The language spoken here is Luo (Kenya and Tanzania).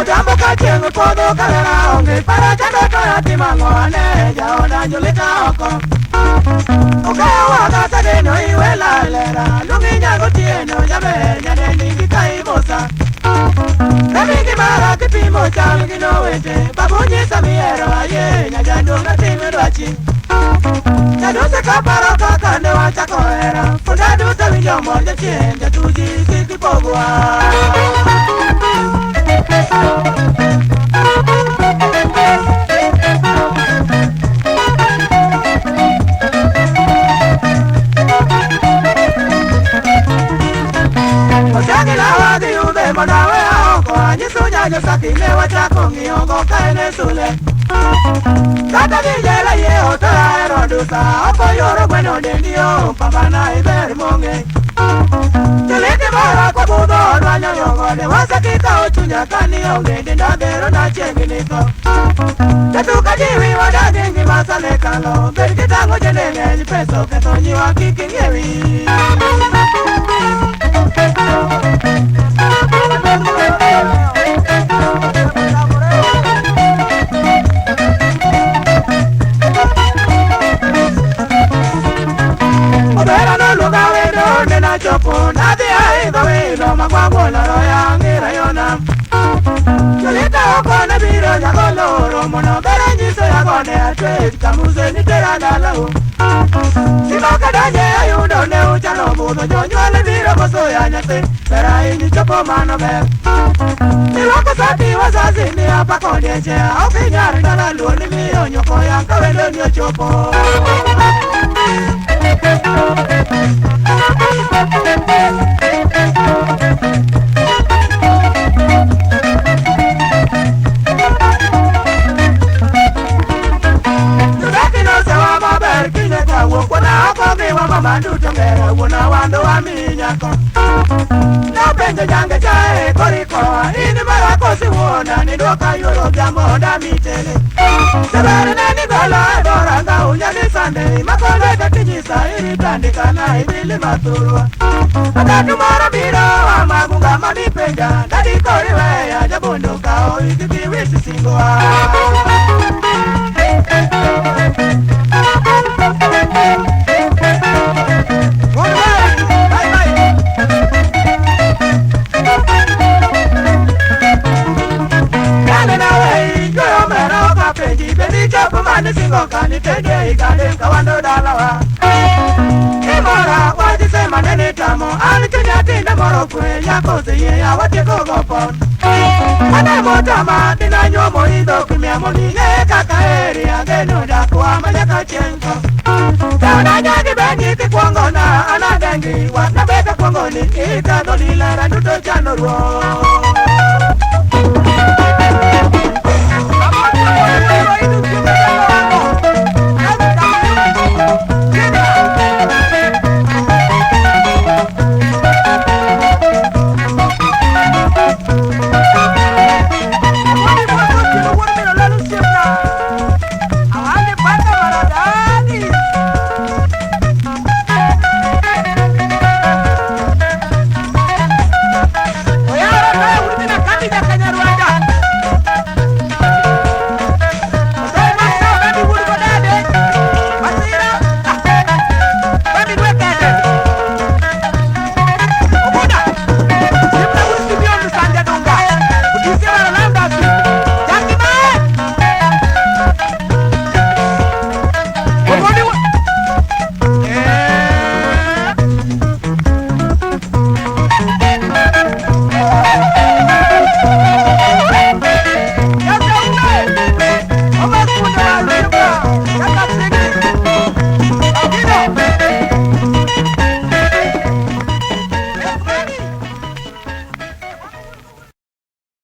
Otambo kachengo kodo kalera onge para chando toya timangone jaona julita oko. Okawa kata deno iwe la lera lungi nyango tieno jabe nyane ningi kaibosa. Nabingi mara kipimo changi no wete babunyi samiero aye nyajando na time dwachi. Naduse kaparo kakande wachako era funda duse winyomo jachien jatuji kikipogwa. Manawe ako anyisunya nyosakine wachako ng'iongo kaene sule. Kata vijela ye otora erodusa opo yoro gweno dendio pambana iber monge. Chuliki mara kwa budho odwanyo yongode wasakika ochunya kani onge dindagero na chenginiko. Tatuka jiwi wadagingi masale kalo berkitango jenenge jipeso keto nyiwa kiking'ewi. Obera no luga wendo nena chopo nadi aigo wendo magwagwo loro ya ngira yona. Chulita oko na biro nyago loro mono bere nyiso yagone atwet kamuse nitera dalau. Simoka danye ayudo ne uchalo budho jonyuale biro koso ya nyase bera inyi chopo mano ber. Niloko sati wazazi ni hapa kodieche okinyari nana luoni miyo nyoko yanka wendo nyo chopo. Wuna wando wa minyako na penjo jange chae korikoa ini mara kosi wona ni doka yoro jambo da mitele sebere neni gola doranga unyani sande makole katinisa iri tandika na ibili maturwa atatu mara biro wa magunga mami penja dadi koriwe ya jabunduka o ikibiwisi singoa. Singo kani tende ikade kawando dalawa. Imora wajise manene tamo alikenya tinda moro kwe yako ziye ya watiko gopon. Ane motama tina nyomo ido kumia monine kakaeri agenu dakwa maleka chenko. Tauna nyagi bengi kikwongo na anagengi watna beka kwongo ni ikado lila randuto chano ruo.